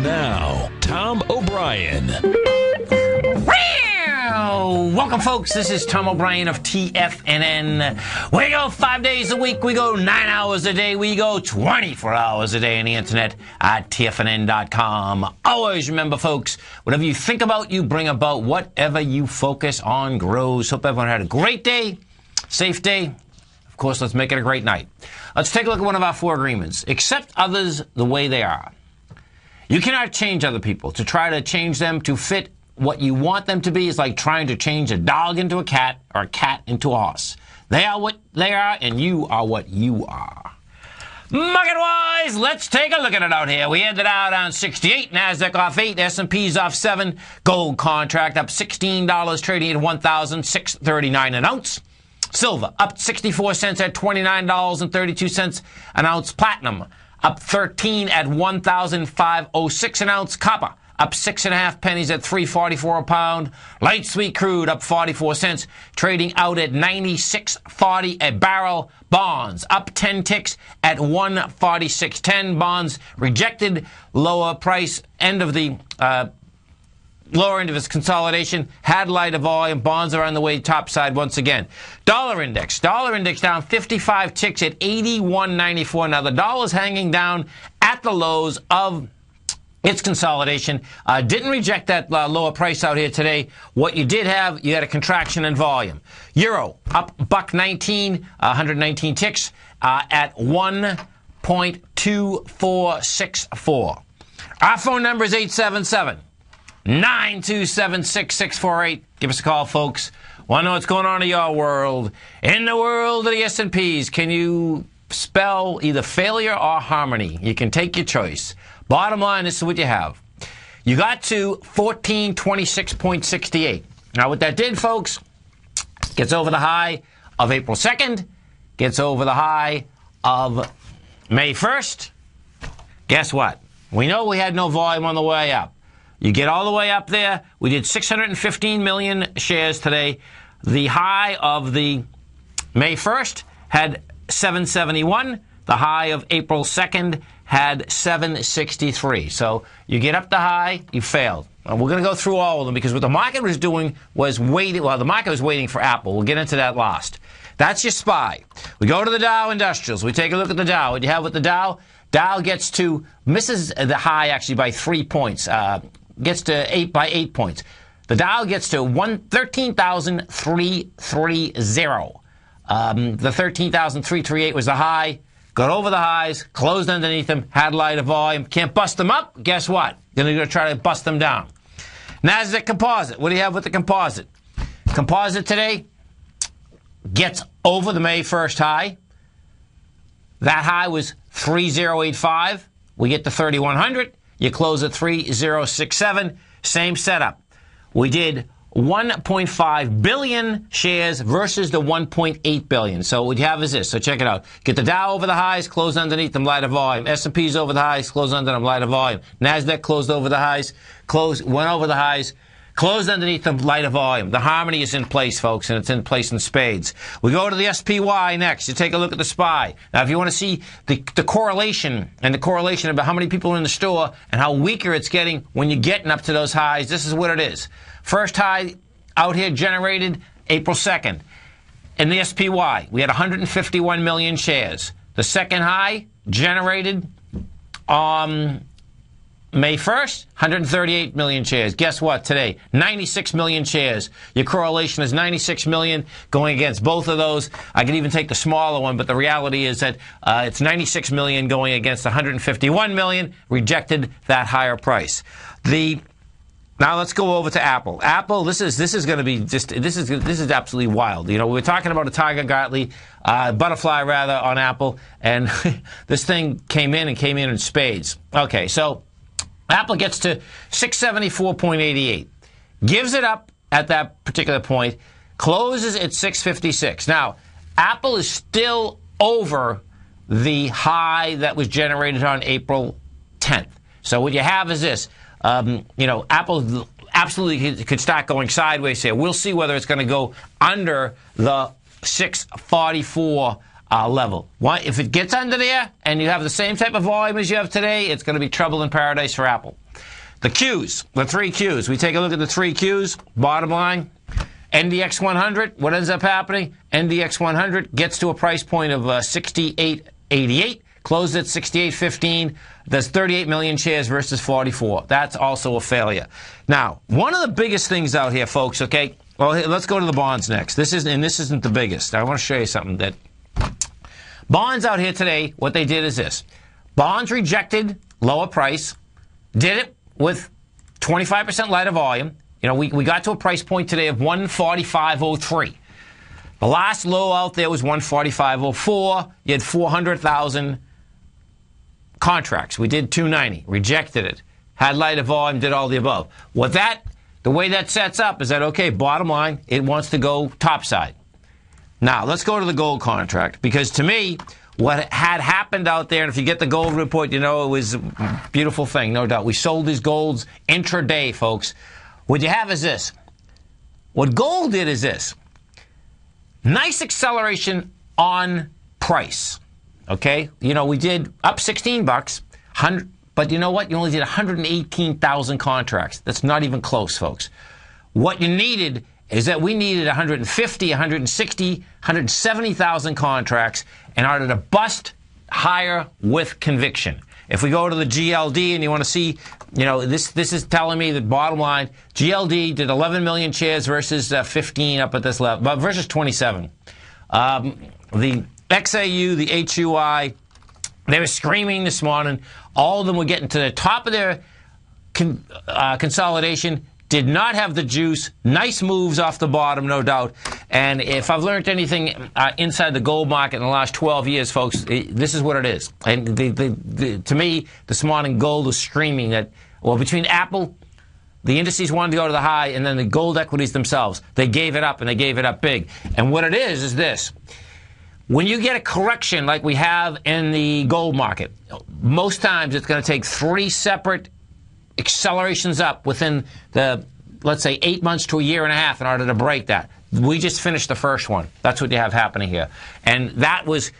now, Tom O'Brien. Welcome, folks. This is Tom O'Brien of TFNN. We go 5 days a week. We go 9 hours a day. We go 24 hours a day on the internet at TFNN.com. Always remember, folks, whatever you think about, you bring about. Whatever you focus on grows. Hope everyone had a great day, safe day. Of course, let's make it a great night. Let's take a look at one of our 4 agreements. Accept others the way they are. You cannot change other people. To try to change them to fit what you want them to be is like trying to change a dog into a cat or a cat into a horse. They are what they are, and you are what you are. Market-wise, let's take a look at it out here. We ended out on 68, NASDAQ off 8, S&P's off 7, gold contract up $16, trading at $1,639 an ounce. Silver up 64 cents at $29.32 an ounce. Platinum up 13 at $1,506 an ounce. Copper up 6.5 pennies at $3.44 a pound. Light sweet crude up 44 cents, trading out at $96.40 a barrel. Bonds up 10 ticks at $146.10. Bonds rejected lower price, end of the lower end of its consolidation, had lighter volume. Bonds are on the way top side once again. Dollar index down 55 ticks at 81.94. Now the dollar's hanging down at the lows of its consolidation. Didn't reject that lower price out here today. What you did have, you had a contraction in volume. Euro up $1.19, 119 ticks at 1.2464. Our phone number is 877-927-6648. Give us a call, folks. Want to know what's going on in your world? In the world of the S&Ps, can you spell either failure or harmony? You can take your choice. Bottom line, this is what you have. You got to 1426.68. Now, what that did, folks, gets over the high of April 2nd, gets over the high of May 1st. Guess what? We know we had no volume on the way up. You get all the way up there. We did 615 million shares today. The high of the May 1st had 771. The high of April 2nd had 763. So you get up the high, you failed. And we're going to go through all of them because what the market was doing was waiting. Well, the market was waiting for Apple. We'll get into that last. That's your SPY. We go to the Dow Industrials. We take a look at the Dow. What do you have with the Dow? Dow gets to, misses the high actually by 3 points. Gets to 8 points. The Dow gets to 13,330. The 13,338 was the high. Got over the highs, closed underneath them, had lighter volume. Can't bust them up. Guess what? You're going to try to bust them down. NASDAQ Composite. What do you have with the Composite? Composite today gets over the May 1st high. That high was 3085. We get to 3100. You close at 3067. Same setup. We did 1.5 billion shares versus the 1.8 billion. So what you have is this. So check it out. Get the Dow over the highs, close underneath them, lighter volume. S&P's over the highs, close under them, lighter volume. NASDAQ closed over the highs, went over the highs, closed underneath them, lighter volume. The harmony is in place, folks, and it's in place in spades. We go to the SPY next. You take a look at the SPY. Now, if you want to see the correlation and the correlation about how many people are in the store and how weaker it's getting when you're getting up to those highs, this is what it is. First high out here generated April 2nd. In the SPY, we had 151 million shares. The second high generated May 1st, 138 million shares. Guess what? Today, 96 million shares. Your correlation is 96 million going against both of those. I could even take the smaller one, but the reality is that it's 96 million going against 151 million. Rejected that higher price. Now let's go over to Apple. Apple, this is going to be this is absolutely wild. You know, we're talking about a tiger butterfly rather on Apple, and this thing came in spades. Okay, so Apple gets to 674.88, gives it up at that particular point, closes at 656. Now, Apple is still over the high that was generated on April 10th. So what you have is this. Apple absolutely could start going sideways here. We'll see whether it's going to go under the 644 level. If it gets under there and you have the same type of volume as you have today, it's going to be trouble in paradise for Apple. The Qs, the 3 Qs. We take a look at the 3 Qs. Bottom line, NDX 100. What ends up happening? NDX 100 gets to a price point of 68.88. Closed at 68.15. That's 38 million shares versus 44. That's also a failure. Now, one of the biggest things out here, folks, okay? Well, let's go to the bonds next. This isn't the biggest. I want to show you something that bonds out here today, what they did is this. Bonds rejected lower price, did it with 25% lighter volume. You know, we got to a price point today of 145.03. The last low out there was 145.04. You had 400,000 contracts. We did 290, rejected it, had lighter volume, did all the above. The way that sets up is that, okay, bottom line, it wants to go topside. Now, let's go to the gold contract, because to me, what had happened out there, and if you get the gold report, you know it was a beautiful thing, no doubt. We sold these golds intraday, folks. What you have is this. What gold did is this. Nice acceleration on price. Okay? You know, we did up 16 bucks, but you know what? You only did 118,000 contracts. That's not even close, folks. What you needed is that we needed 150, 160, 170,000 contracts in order to bust higher with conviction. If we go to the GLD and you want to see, you know, this is telling me that bottom line, GLD did 11 million shares versus 15 up at this level, but versus 27. The XAU, the HUI, they were screaming this morning. All of them were getting to the top of their consolidation. Did not have the juice. Nice moves off the bottom, no doubt. And if I've learned anything inside the gold market in the last 12 years, folks, this is what it is. And to me, this morning, gold was screaming that, well, between Apple, the indices wanted to go to the high, and then the gold equities themselves, they gave it up, and they gave it up big. And what it is this. When you get a correction like we have in the gold market, most times it's going to take 3 separate accelerations up within the, let's say, 8 months to a year and a half in order to break that. We just finished the first one. That's what you have happening here. And that was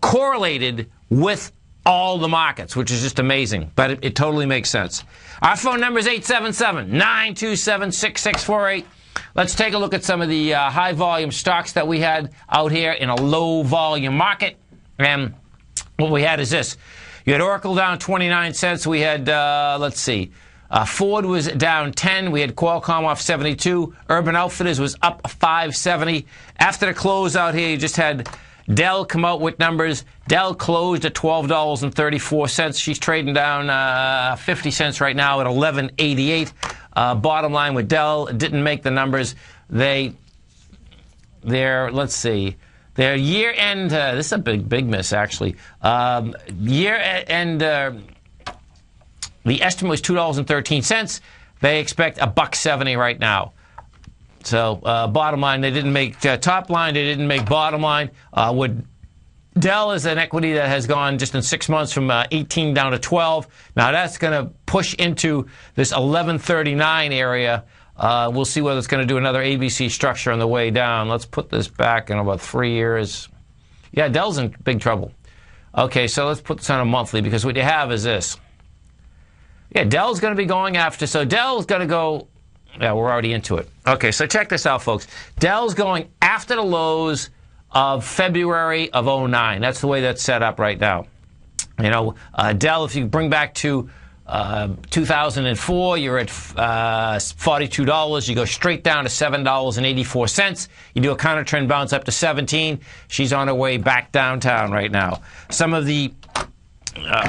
correlated with all the markets, which is just amazing. But it totally makes sense. Our phone number is 877-927-6648. Let's take a look at some of the high-volume stocks that we had out here in a low-volume market. And what we had is this. You had Oracle down 29 cents. We had, let's see, Ford was down 10. We had Qualcomm off 72. Urban Outfitters was up 570. After the close out here, you just had Dell come out with numbers. Dell closed at $12.34. She's trading down 50 cents right now at $11.88. Bottom line with Dell, didn't make the numbers. Let's see. Their year-end, this is a big miss, actually. Year-end, the estimate was $2.13. They expect $1.70 right now. So, bottom line, they didn't make top line. They didn't make bottom line. Dell is an equity that has gone just in 6 months from 18 down to 12. Now, that's going to push into this 1139 area. We'll see whether it's going to do another ABC structure on the way down. Let's put this back in about 3 years. Yeah, Dell's in big trouble. Okay, so let's put this on a monthly, because what you have is this. Yeah, Dell's going to be going after. So Dell's going to go. Yeah, we're already into it. Okay, so check this out, folks. Dell's going after the lows of February of 09. That's the way that's set up right now. You know, Dell, if you bring back to 2004, you're at $42. You go straight down to $7.84. You do a counter trend bounce up to 17. She's on her way back downtown right now. Some of the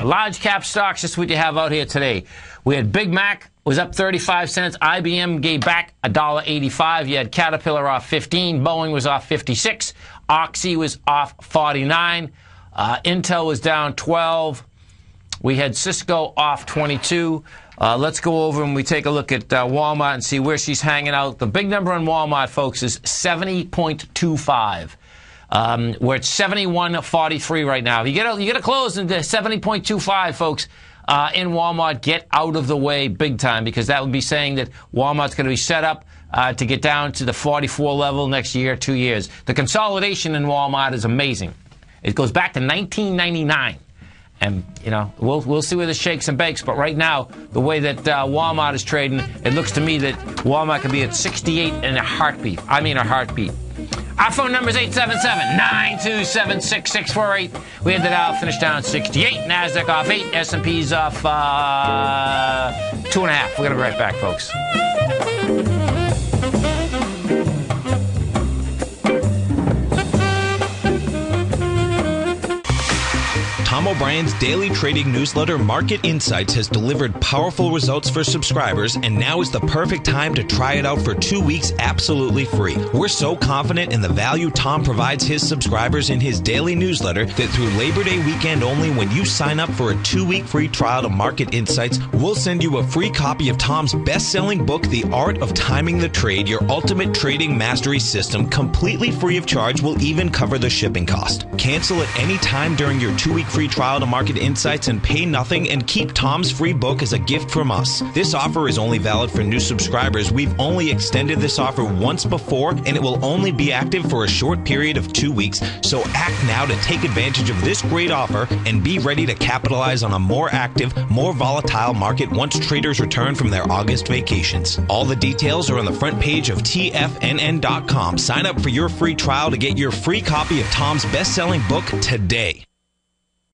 large cap stocks, this is what you have out here today. We had Big Mac was up 35 cents. IBM gave back $1.85. You had Caterpillar off 15. Boeing was off 56. Oxy was off 49. Intel was down 12. We had Cisco off 22. Let's go over and we take a look at Walmart and see where she's hanging out. The big number on Walmart, folks, is 70.25. We're at 71.43 right now. You get a close into 70.25, folks. In Walmart, get out of the way big time, because that would be saying that Walmart's going to be set up to get down to the 44 level next year, 2 years. The consolidation in Walmart is amazing. It goes back to 1999. And, you know, we'll see where this shakes and bakes. But right now, the way that Walmart is trading, it looks to me that Walmart could be at 68 in a heartbeat. I mean a heartbeat. Our phone number is 877-927-6648. We ended out, finished down 68. NASDAQ off 8. S&P's off 2.5. We're going to be right back, folks. Tom O'Brien's daily trading newsletter, Market Insights, has delivered powerful results for subscribers, and now is the perfect time to try it out for 2 weeks absolutely free. We're so confident in the value Tom provides his subscribers in his daily newsletter that through Labor Day weekend only, when you sign up for a 2-week free trial to Market Insights, we'll send you a free copy of Tom's best-selling book, The Art of Timing the Trade, your ultimate trading mastery system, completely free of charge. Will even cover the shipping cost. Cancel at any time during your 2-week free trial to Market Insights and pay nothing, and keep Tom's free book as a gift from us. This offer is only valid for new subscribers. We've only extended this offer once before, and it will only be active for a short period of 2 weeks. So act now to take advantage of this great offer and be ready to capitalize on a more active, more volatile market once traders return from their August vacations. All the details are on the front page of TFNN.com. Sign up for your free trial to get your free copy of Tom's best-selling book today.